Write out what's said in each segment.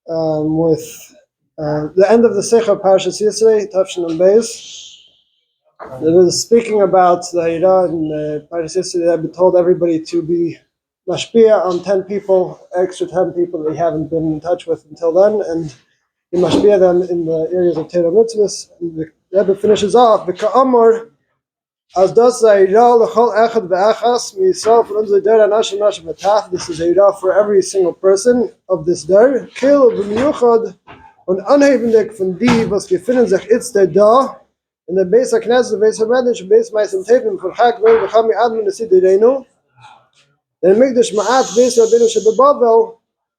with the end of the Sefer Parshas Yisrei, Actionable. It was speaking about the Hira in Parshas Yisrei that told everybody to be mashpia on 10 people, extra 10 people that they haven't been in touch with until then, and be mashpia them in the areas of Torah mitzvahs. And the Rebbe finishes off, V'ka'amor, as das Hira l'chol echad ve'achas mi'yisrael v'nunzei der anashim nashim v'tach. This is Hira for every single person of this der. Kil v'miyuchad und anhebendig von die, was gefinnen sich jetzt da, in der Beis HaKnesset, der Beis HaMedrash, der Beis Meisem Tevim, von Chag Ve'il V'chami Admin Nesidirenu, der Migdash Ma'at Beis Rabbeinu Shebebavel,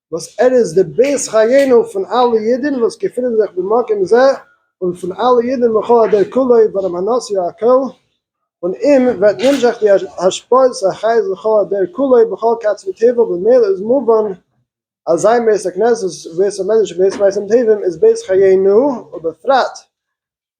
was is der Beis Chayenu von alle Yidden, was gefinnen sich b'makim zeh, und von alle Yidden Mechol Adar Kuloi, Baram Hanas Yaakov, und ihm wird nimshach die Hashpoz Achayz Mechol Adar Kuloi, Bechol Katz V'Tevel, B'meil is Muvan, als sein Beis HaKnesset, Beis HaMedrash, Beis Meisem Tevim, is Beis Chayenu, und befrat,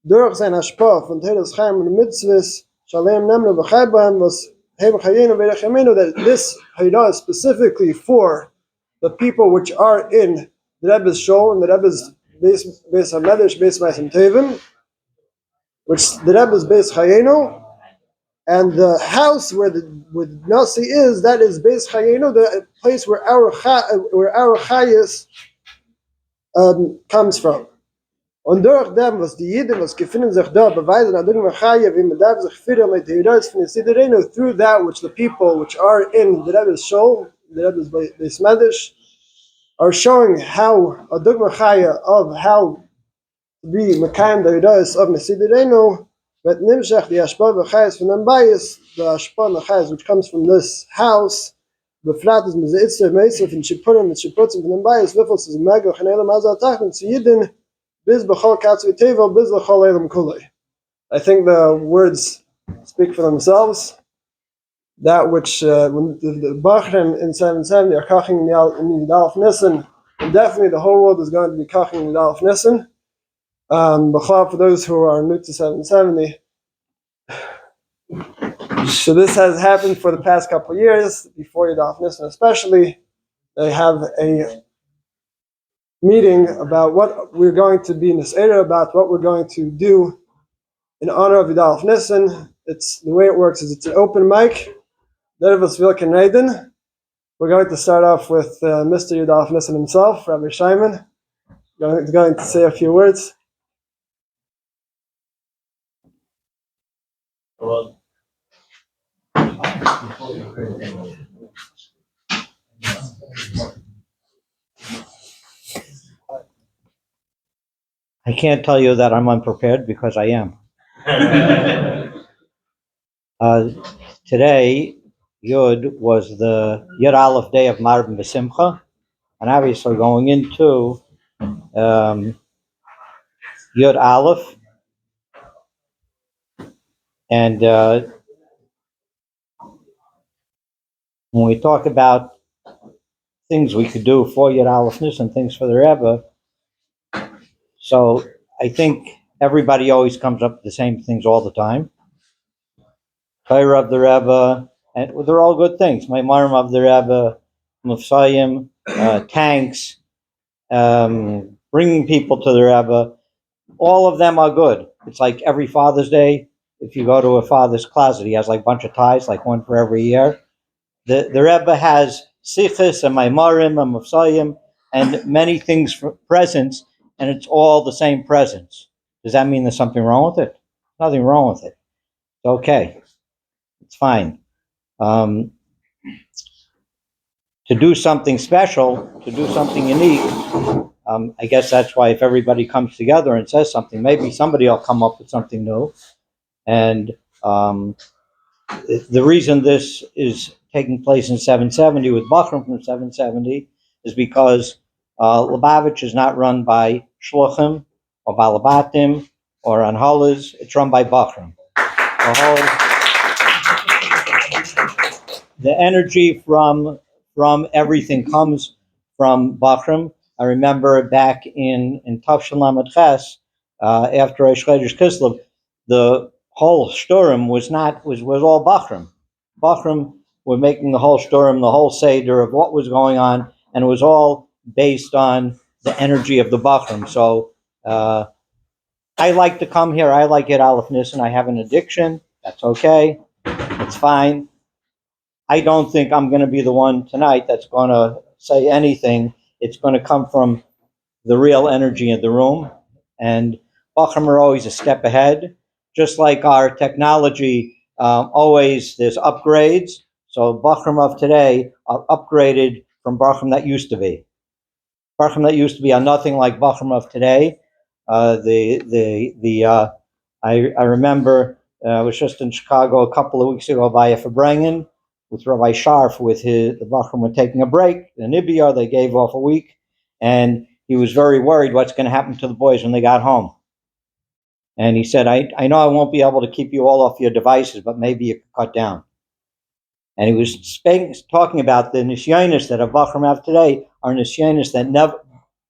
durch sein Hashpah von Teres Chaim und Mitzvahs, Shalem Nemnu B'chai was Heim Chayenu V'Rechemenu, that this Hira is specifically for the people which are in the Rebbe's show, and the Rebbe's Beis HaMedrash, Beis Meisem Tevim, which the Rebbe's Beis Chayenu, and the house where the Nasi is, that is Beis Chayenu, the place where our Chayis comes from. Und durch dem, was die Yidden, was gefinnen sich da, beweisen, adung v'chaya, wie man darf sich führen mit der Hirais von Yisidirenu, through that which the people which are in the Rebbe's show, the Rebbe's Beis Medrash, are showing how, adung v'chaya, of how to be Mekayim the Hirais of Yisidirenu, but nimshach the Hashpah v'chayas from Ambayis, the Hashpah v'chayas which comes from this house, befrat is mizitzer meisef and shipurim and shiputzim from Ambayis, v'fos is megel chanelam azal tachin, so Yidden, I think the words speak for themselves. That which when the Bachrim in 770 are kaching in the Dalef ניסן, and definitely the whole world is going to be kaching in the Dalef ניסן. For those who are new to 770, so this has happened for the past couple of years, before Dalef ניסן especially. They have a meeting about what we're going to be in this area, about what we're going to do in honor of Dalef ניסן. It's the way it works is it's an open mic. We're going to start off with Mr. Dalef ניסן himself, Rabbi Shimon, going to say a few words. Well, I can't tell you that I'm unprepared because I am. Today, Yud was the Yud Aleph day of Marvin B'Simcha, and obviously going into Yud Aleph, and when we talk about things we could do for Yud Aleph Nis and things for the Rebbe, so I think everybody always comes up with the same things all the time. Torah of the Rebbe, and they're all good things. My Marim of the Rebbe, Mufsayim, tanks, bringing people to the Rebbe, all of them are good. It's like every Father's Day, if you go to a father's closet, he has like a bunch of ties, like one for every year. The Rebbe has Sichos and Maimarim and Mufsayim and many things for presents, and it's all the same presents. Does that mean there's something wrong with it? Nothing wrong with it. It's okay. It's fine. To do something special, to do something unique, I guess that's why if everybody comes together and says something, maybe somebody will come up with something new. And the reason this is taking place in 770 with Bachram from 770 is because Lubavitch is not run by Shluchim or Balabatim or Anhalas. It's run by Bachram. The energy from everything comes from Bachram. I remember back in Tavshin Lamed Ches, after Rosh Chodesh Kislev, the whole shturim was all Bachram. Bachram were making the whole shturim, the whole seder of what was going on, and it was all based on the energy of the Bachram. So I like to come here. I like it Aleph Nissen. I have an addiction. That's okay. It's fine. I don't think I'm going to be the one tonight that's going to say anything. It's going to come from the real energy in the room. And Bachram are always a step ahead. Just like our technology, always there's upgrades. So Bachram of today are upgraded from Bachram that used to be. Bachram that used to be are nothing like Bachram of today. I remember I was just in Chicago a couple of weeks ago by a Fabrengen with Rabbi Sharf with the Bachram were taking a break. In Ibia, they gave off a week, and he was very worried what's going to happen to the boys when they got home. And he said, I know I won't be able to keep you all off your devices, but maybe you could cut down. And he was talking about the nisyonis that a Bachram have today are nisyonis that never,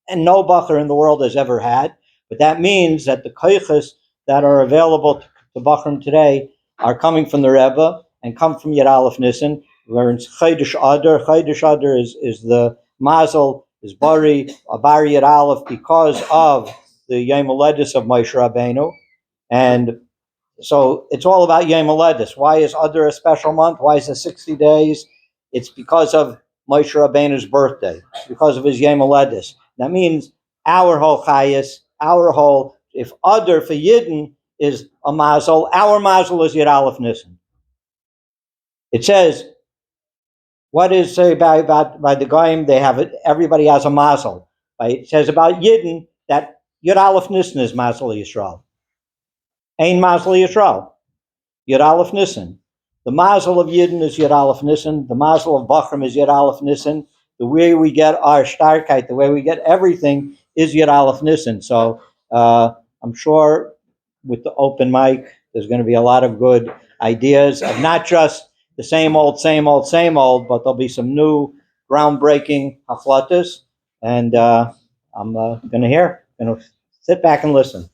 and no Bachar in the world has ever had. But that means that the koiches that are available to Bachram today are coming from the Rebbe and come from Yud Aleph Nissen. Where in Chodesh Adar is the Mazel, is Bari Yud Aleph because of the Yom Haledes of Moshe Rabbeinu. And so it's all about Yom Haledes. Why is Adar a special month? Why is it 60 days? It's because of Moshe Rabbeinu's birthday, because of his Yom Haledes. That means our whole chayas, if Adar for Yidden is a mazel, our mazel is Yud Aleph Nissen. It says, what is say by the Goyim, they have it, everybody has a mazel. Right? It says about Yidden that Yud Aleph Nissen is Mazel Yisrael. Ein Mazel Yisrael. Yud Aleph Nissen. The mazel of Yidden is Yud Aleph Nissen. The mazel of Bachram is Yud Aleph Nissen. The way we get our starkheit, the way we get everything is Yud Aleph Nissen. So I'm sure with the open mic, there's going to be a lot of good ideas of not just the same old, but there'll be some new groundbreaking haflatas. And I'm going to sit back and listen.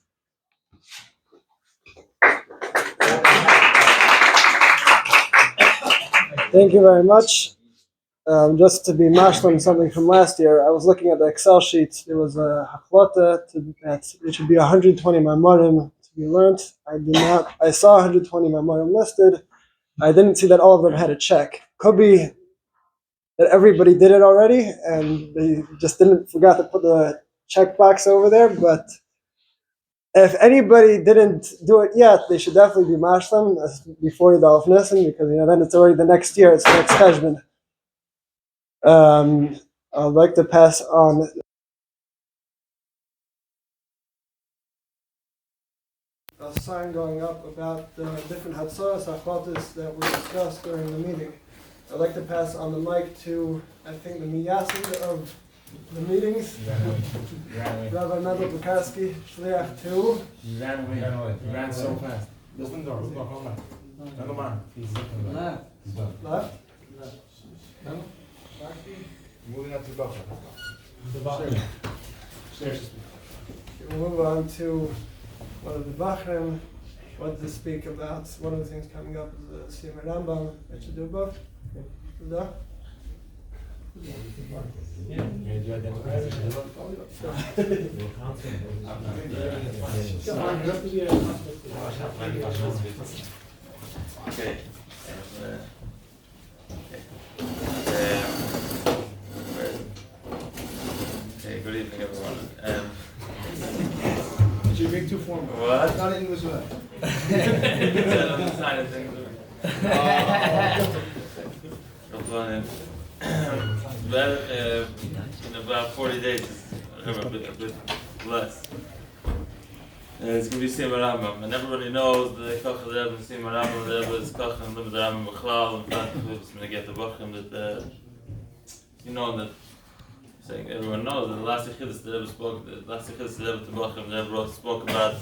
Thank you very much. Just to be mashlim something from last year, I was looking at the Excel sheet. There was a haflata that it should be 120 mamorim to be learned. I did not. I saw 120 mamorim listed. I didn't see that all of them had a check. Could be that everybody did it already and they just forgot to put the checkbox over there. But if anybody didn't do it yet, they should definitely be mashlim before Yud Aleph Nissen, because then it's already the next year. It's the next cheshbon. I'd like to pass on a sign going up about the different hatzaras, hachlotas that were discussed during the meeting. I'd like to pass on the mic to, I think, the miyasid of the meetings, Rabbi Mendel Bukarski, Shliach 2. You ran so fast. Listen, door. Hold on. Never mind. He's looking left. Left? Moving up to the Sure. We'll move on to one of the Bachrim. Wanted to speak about one of the things coming up is the Siyum Rambam at Shadubah. Okay. Good evening, everyone. Did you make too formal? What? Not in English, right? Well, in about 40 days, a bit less. It's going to be Siyum Rambam, and everybody knows the Koch of the Rebbe, Siyum Rambam, the Rebbe is Koch and Limit Rambam B'chlal, and that was going to get the Bachrim that, that saying everyone knows that the last Yechidus the Rebbe spoke, the last Yechidus the Rebbe to Bachrim, the Rebbe spoke about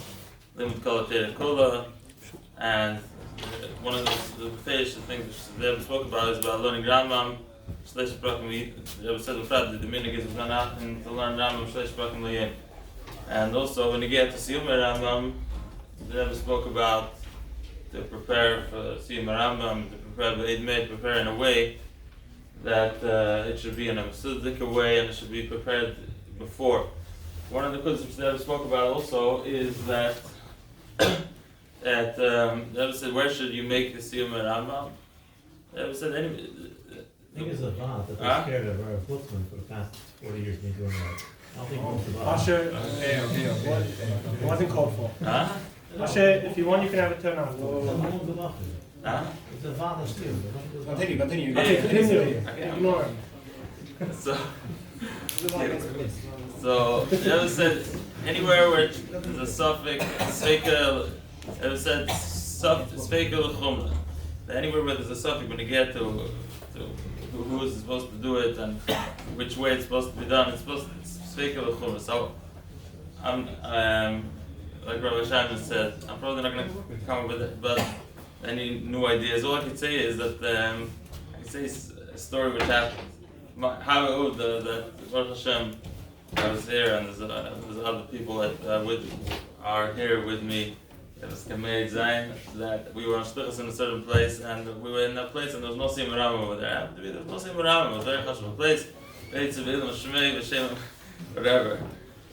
Limit Kol HaTeirah Kola, and one of the things the Rebbe spoke about is about learning Rambam, Shleish Brakim, the Rebbe said the minig is not nothing to learn Rambam, Shleish Brakim L'yim. And also when you get to Siyum Rambam, the Rebbe spoke about to prepare for Siyum Rambam, to prepare the Eid Meid, prepare in a way that it should be in a Mesidik way, and it should be prepared before. One of the concepts that I spoke about also is that Rebbe said, where should you make the Siyum Rambam? Rebbe said, I think it's a vow that they scared of our footman for the past 40 years been doing that. I don't think it's a vow. Asher, it wasn't called for. Huh? Asher, if you want, you can have it turned on. Huh? It's a vow that's still. Continue. Okay, continue. Ignore him. So Rebbe said, anywhere where there's a suffix, Sveika, Rebbe said, Sveika l'chumra. Anywhere where there's a suffix, when you get to who is supposed to do it and which way it's supposed to be done, it's supposed to Sveika l'chumra. So, like Rabbi Shimon said, I'm probably not going to come up with it, but any new ideas. All I can say is that I can say a story which happened. How that Baruch Hashem, I was here, and there's other people that are here with me. It was Kamei Zayin, that we were on Shtuchas in a certain place, and we were in that place, and there was no Siyum Rambam over there. There was no Siyum Rambam. It was a very chashuv place. Whatever.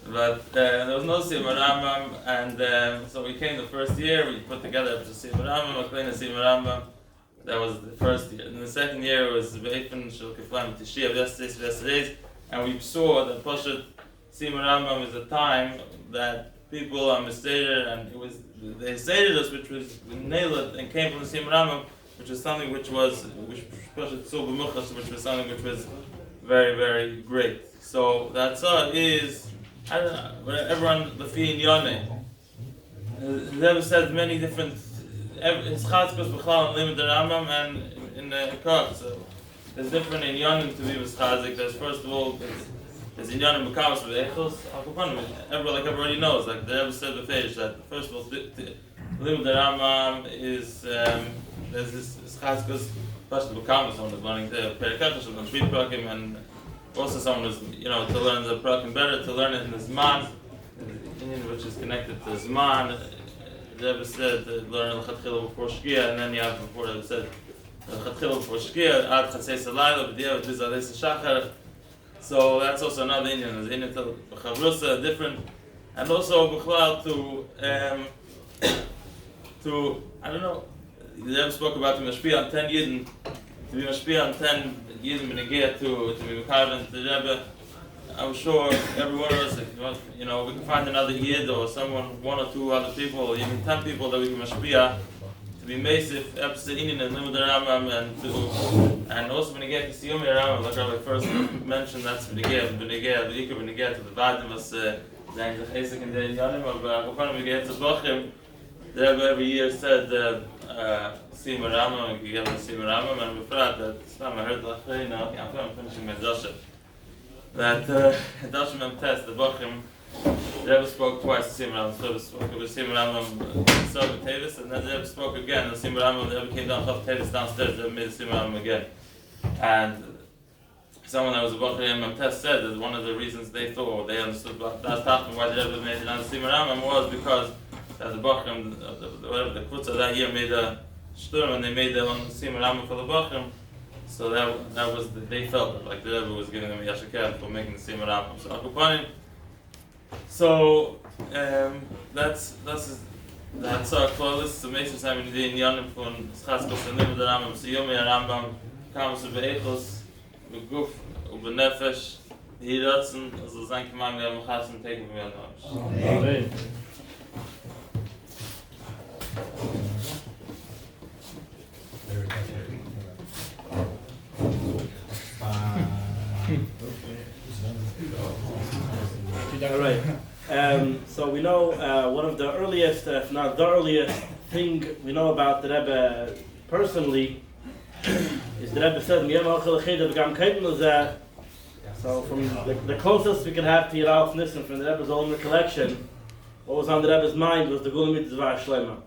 But there was no Siyum Rambam, and so we came the first year. We put together a Siyum Rambam, a clean Siyum Rambam. That was the first year. And the second year it was Be'efen Shel Kiflam Tishia yesterday's, and we saw that Pashat Siyum Rambam is a time that people are mistated, and they stated us, which was nailed and came from the Siyum Rambam, which was something which Pashat so b'muchas, which was something which was very, very great. So that is, I don't know, everyone Lefi Yoneh. The Rebbe said many different. It's chazkos b'chlal and limit the Rambam and in the Koch. So there's different inyanim to be with chazik. There's first of all there's inyanim b'kamas v'echos. Everyone like everybody knows. Like the Rebbe said the page that first of all limit the Rambam is there's this chazkos first b'kamas. Someone is learning the perikachos, someone is reading prakim, and also someone is to learn the prakim better, to learn it in the zman, which is connected to zman. The Rebbe said learn l'chatchila before shkia, and then you have before the Rebbe said l'chatchila before shkia, ad chatzei salayla, b'diavad b'zadei shachar. So that's also another Indian. There's Indian to chavrusa, different, and also b'chlal to I don't know. The Rebbe spoke about to mashpia on 10 yidden, to be mashpia on 10 yidden b'negiyah to be mekayven. The Rebbe, I'm sure every one of us, we can find another yid or someone, one or two other people, even 10 people that we can mashpia to be mesif, epsinin and limud Rambam, and also when you get to Siyum Rambam, like I first mentioned, that's when you get to the Vadim was the Chesek and the Yanim of Chokon, we get to Bochim. The Rebbe every year said Siyum Rambam, we get to Siyum Rambam, and we thought that I heard I'm finishing my Joshua. That Dashim test the Bochim, the Rebbe spoke twice to Siyum Rambam. So the spoke with Siyum Rambam, so with Tavis, and then the Rebbe spoke again. The Siyum Rambam, the Rebbe came down off Tavis downstairs. The Rebbe made the Siyum Rambam again, and someone that was a Bochim test said that one of the reasons they thought, or they understood that's why the Rebbe made it on the Siyum Rambam was because that the Bochim, whatever the Kutza that year made a shturm, and they made their own Siyum Rambam for the Bochim. So that was they felt it, like the Rebbe was giving them a yashakeh for making the Siyum Rambam. So that's our close. So meistens haben wir die Inyanim von Schatzkos und Limud Rambam, Siyum Rambam, Kamas be'echos, beguf und benefesh, die Ratzen, also sein Kemam, wir haben Chassen, take me on us. Amen. All right. So we know one of the earliest, if not the earliest, thing we know about the Rebbe personally is the Rebbe said, so from the closest we can have to Yiralf Nissen from the Rebbe's own recollection, what was on the Rebbe's mind was the Gula Mitzvah Shlema.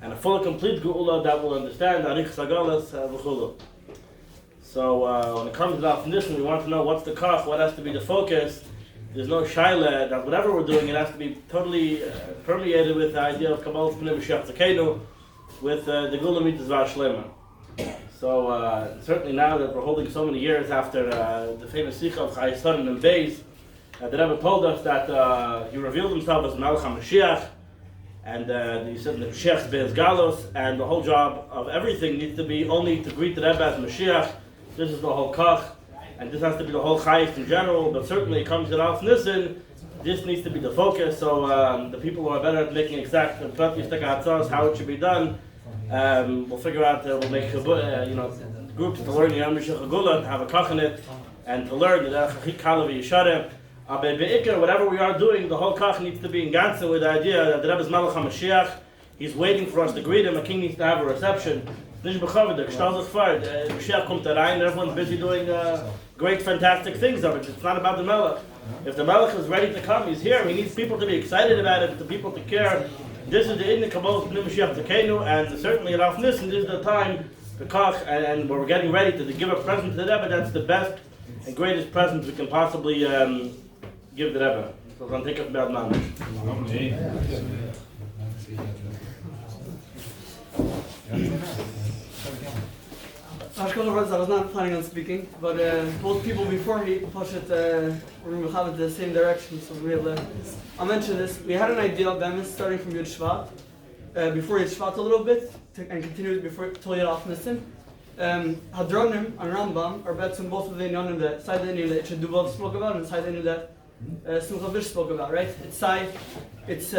And a full and complete Gula that will understand Arich Sagalas V'chulu. So when it comes to Yiralf Nissen, we want to know what's the kach, what has to be the focus. There's no shaila that whatever we're doing, it has to be totally permeated with the idea of Kabbalah Pnei Mashiach Tzakenu, with the Gula Mitzvah Shlema. So certainly now that we're holding so many years after the famous Sikha of Chayisaron and Beis, The Rebbe told us that he revealed himself as Melech HaMashiach, and he said the Mashiach Be'ez Galos, and the whole job of everything needs to be only to greet the Rebbe as Mashiach. This is the whole Kach, and this has to be the whole Chayis in general, but certainly it comes to Alf Nissen, this needs to be the focus, so the people who are better at making exact and how it should be done, we'll figure out, we'll make groups to learn the Yom Mashiach Hagula, to have a Kach in it, and to learn the Chachik Kalavi Yisharem. Whatever we are doing, the whole Kach needs to be in Ganze with the idea that the Rebbe is Melech HaMashiach. He's waiting for us to greet him. A king needs to have a reception. Mashiach comes rein, everyone's busy doing great, fantastic things of it. It's not about the Melech. If the Melech is ready to come, he's here. He needs people to be excited about it, to people to care. This is the Idnik Kabbalah Mashiach Tzekenu, and certainly at Alf Nissen, this is the time, the Kach, and we're getting ready to give a present to the Rebbe. That's the best and greatest present we can possibly give the Rebbe. So I'll take up about Mamish. I was not planning on speaking, but both people before me push it, we're going to have it the same direction, so I'll mention this. We had an idea of them starting from Yud before Yud a little bit, and continued before till Yud Alf Nissen. Hadronim and Rambam are better than both of the Inyanim that side of the Inyanim that Shadubal spoke about and side of the Inyanim that Simcha Vish spoke about, right? It's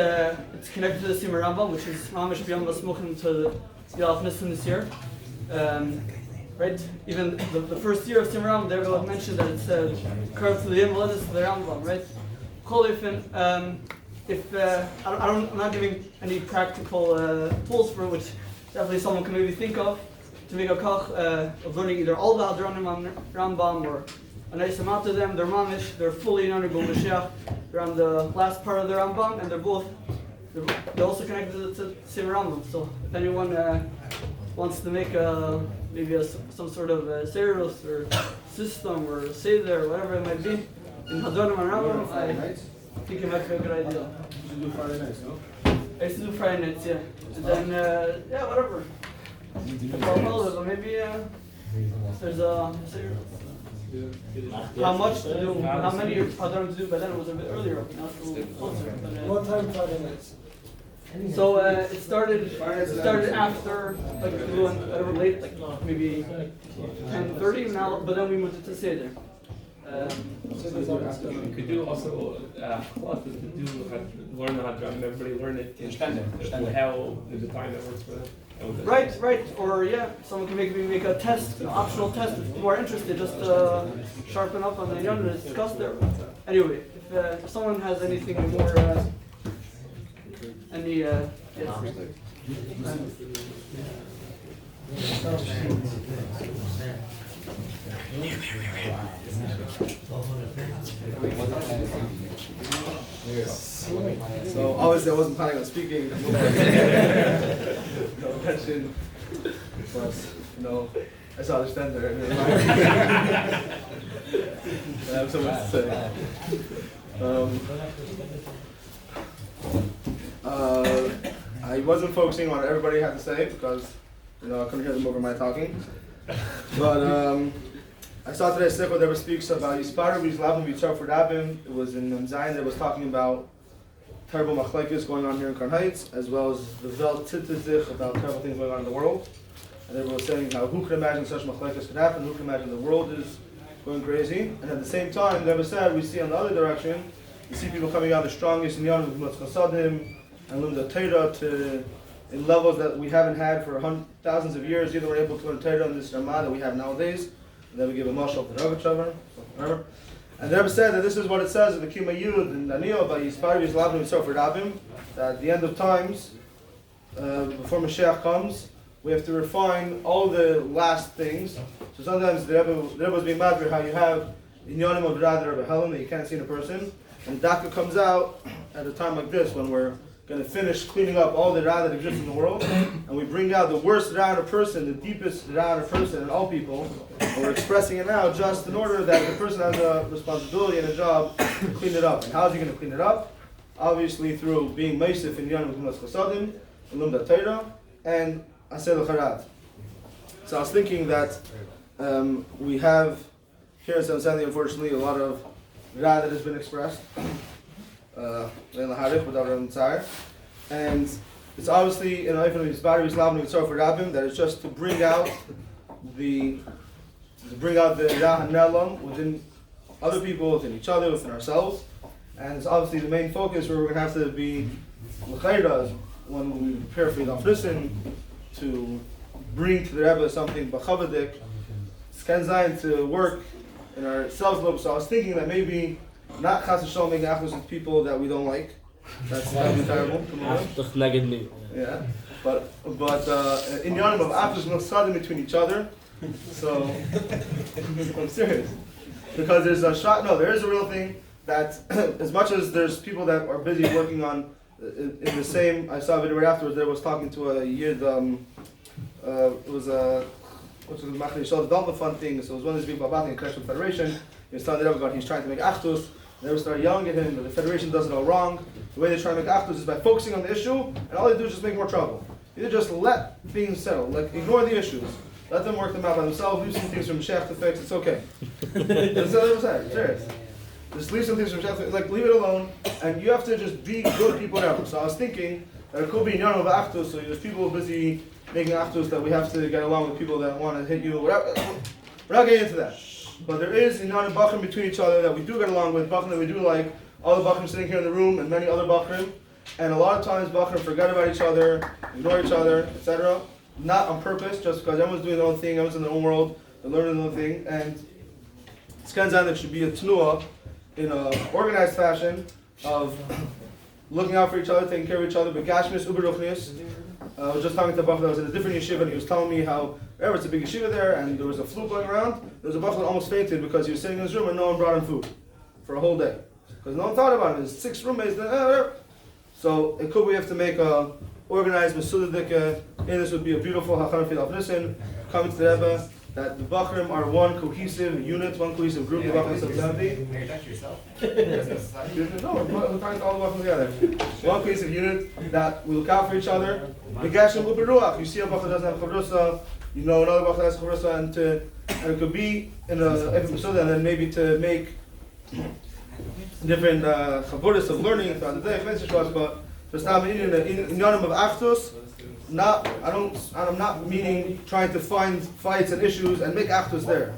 connected to the Simmer Rambam, which is Mamish B'Yom Basmuchim to the Alf Nissen this year. Right? Even the first year of Simmer Rambam, they will mention that it's curved to the Yom Letters to the Rambam, right? I'm not giving any practical tools for which definitely someone can maybe think of to make a kach of learning either all the Hadronim on Rambam or a nice amount of them. They're mamish, they're fully honorable Mashiach. They're on the last part of the Rambam, and they're also connected to Simmer Rambam. So if anyone wants to make maybe some sort of serious or system or seder or whatever it might be in Hadronim and Rambam, I think it might be a good idea. You should do Friday nights, no? I used to do Friday nights, yeah. And then, whatever. But maybe there's how much to do, how many Hadronim to do, but then it was a bit earlier. Now it's a little closer. What time Friday nights? So it started after, like, whatever late, like maybe 10:30 now, but then we moved it to Seder. You could do also classes to learn the Hadron, everybody learn it in how the time that works for them. Right, or someone can make a test, an optional test if people are interested, just sharpen up on the Yom and discuss there. Anyway, if someone has anything more, yes. So obviously I wasn't planning on speaking. No mention, but I saw the stand there. I have so much to say. I wasn't focusing on what everybody had to say because I couldn't hear them over my talking. But I saw today a sickle that speaks about Yisparu Yizlavim Yitzar for Rabim. It was in Zion that was talking about terrible machlekes going on here in Crown Heights, as well as the Welt Titzich about terrible things going on in the world. And everyone was saying how who could imagine such machlekes could happen, who could imagine the world is going crazy. And at the same time, they said, we see on the other direction, you see people coming out the strongest in Yom with Chasadim and learn the Torah in levels that we haven't had for thousands of years. Either we're able to learn Torah in this Ramah that we have nowadays, and then we give a mashal to Rebbe. And the Rebbe said that this is what it says in the Kima Yud and Daniel about Yisparu Yizlavim Yitzar for Rabim, that at the end of times, before Mashiach comes, we have to refine all the last things. So sometimes the Rebbe was being mad for how you have Inyanim of Rad Rebbe Helen that you can't see in a person, and Daka comes out at a time like this when we're going to finish cleaning up all the Ra that exists in the world, and we bring out the worst Ra in a person, the deepest Ra in a person, in all people, and we're expressing it now just in order that the person has a responsibility and a job to clean it up. And how is he going to clean it up? Obviously through being Meisif in Yom Kippur Chasadim, and Lumda Torah, and Aseh L'Charat. So I was thinking that we have here in San Sandy, unfortunately, a lot of that has been expressed. And it's obviously in that it's just to bring out the Nelam within other people, within each other, within ourselves. And it's obviously the main focus where we're going to have to be when we prepare for the Nicen to bring to the Rebbe something b'chavadik, skenzayin to work in ourselves a little. So I was thinking that maybe not chas v'shalom making achdus with people that we don't like. That would be terrible. Yeah, but in Yanim of achdus no sadim between each other. So I'm serious, because there's a shot. No, there is a real thing that as much as there's people that are busy working on in the same. I saw a video right afterwards. There was talking to a yid. It was a which was the development fund thing. So it was one of these big babati in Connection Federation. He was telling everybody he's trying to make achdus. They would start yelling at him that the Federation does it all wrong. The way they try to make achdus is by focusing on the issue, and all they do is just make more trouble. Either just let things settle, like ignore the issues, let them work them out by themselves, leave some things from Shech to fix, it's okay. That's what I was saying, serious. Just leave some things from Shech to fix, like leave it alone, and you have to just be good people now. So I was thinking that it could be in Yom of achdus, so there's people busy making achdus that we have to get along with people that want to hit you, whatever. We're not getting into that. But there is inyan and bachrim between each other that we do get along with, bachrim that we do like, all the bachrim sitting here in the room and many other bachrim. And a lot of times bachrim forget about each other, ignore each other, etc. Not on purpose, just because everyone's doing their own thing, everyone's in their own world, they're learning their own thing. And it's kind of there should be a tnuah in an organized fashion of looking out for each other, taking care of each other, but gashmis uberuchnius. I was just talking to a bachur that was in a different yeshiva, and he was telling me how wherever it's a big yeshiva there, and there was a flu going around. There was a bachur that almost fainted because he was sitting in his room and no one brought him food for a whole day because no one thought about it. There's 6 roommates. So it could we have to make a organized mesudadik. And this would be a beautiful hakana for the Nicen coming to the Rebbe. That the bachrim are one cohesive unit, one cohesive group. The bachrim of 70. No, we're trying to all the bachrim together. One cohesive unit that we look out for each other. The gashem uberuach. You see a bachrim doesn't have chavrusa, you know another bachrim has chavrusa, and it could be in a episode, and then maybe to make different chavuras of learning throughout the day. But just now in yanim of achdus. I'm not meaning trying to find fights and issues and make achdus there.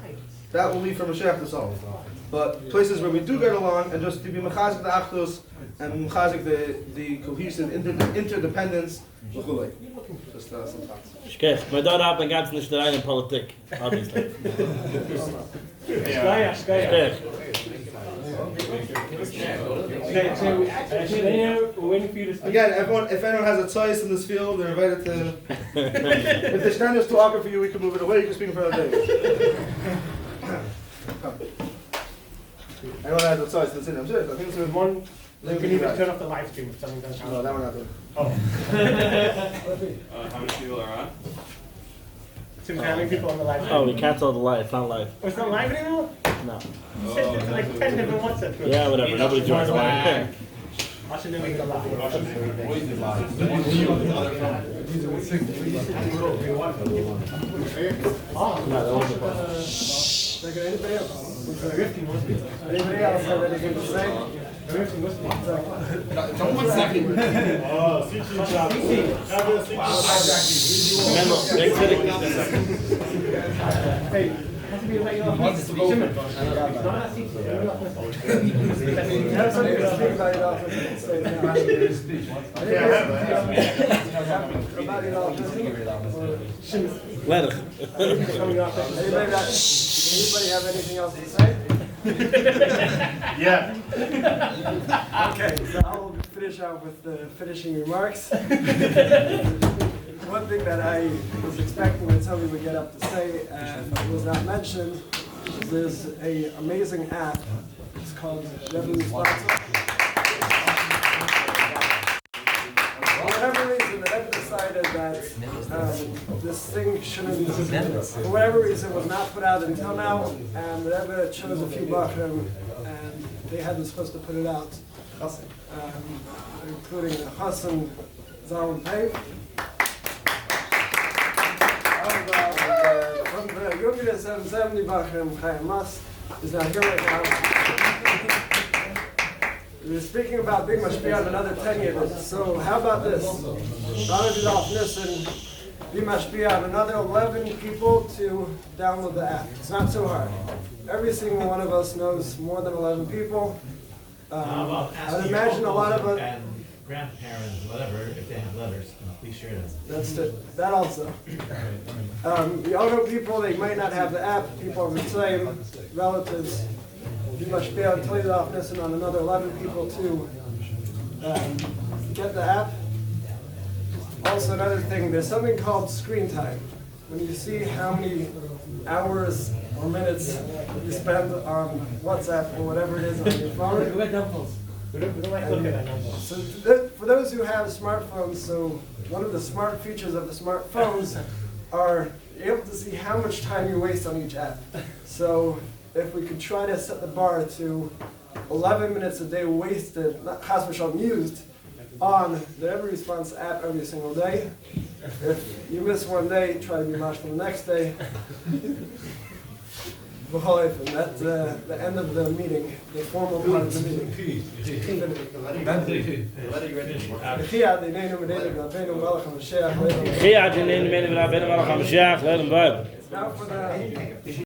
That will leave for Mashiach to solve. But places where we do get along and just to be mechazik the achdus and mechazik the cohesive interdependence. Just some thoughts. Shkech, my daughter hat ganz nicht rein in Politik, obviously. Shkech. Again, if anyone has a choice in this field, they're invited to. If the stand is too awkward for you, we can move it away. You can speak in front of David. Anyone has a choice, that's it. I'm serious. I think there's one. You can even turn off the live stream if something doesn't. No, that we're not doing. Oh. How many people are on? How many people on the live stream? Oh, we canceled the live. It's not live. Oh, it's not live anymore? No. You said there's like 10 different WhatsApp groups. Yeah, whatever. Nobody joins the live. I should make it a live. Anybody else have anything to say? One second. Hey, has to be like your Anybody have anything else to say? Yeah. Okay, so I'll finish out with the finishing remarks. One thing that I was expecting that somebody would get up to say and was not mentioned is there's an amazing app. It's called Rebbe Responsive. For whatever reason, the Rebbe decided that this thing shouldn't, for whatever reason, was not put out until now, and the Rebbe chose a few bachrim, and they hadn't supposed to put it out, including the Hassan Zalman Pave. From the Yugre 70 bachrim, Chaim Mas, is not here right now. We were speaking about being mashpia on another 10 years. So how about this? ניסן, be mashpia on another 11 people to download the app. It's not so hard. Every single one of us knows more than 11 people. I'd imagine a lot of us. And grandparents, whatever, if they have letters, please share them. That's that also. We all know people, they might not have the app, people of the same relatives. You must be able to tell you off Nissen on another 11 people to get the app. Also another thing, there's something called screen time. When you see how many hours or minutes you spend on WhatsApp or whatever it is on your phone. So for those who have smartphones, so one of the smart features of the smartphones are you're able to see how much time you waste on each app. So if we could try to set the bar to 11 minutes a day wasted, not chas v'shalom used, on the Every Response app every single day. If you miss one day, try to be matched for the next day. And that's the end of the meeting, the formal part of the meeting. Now for the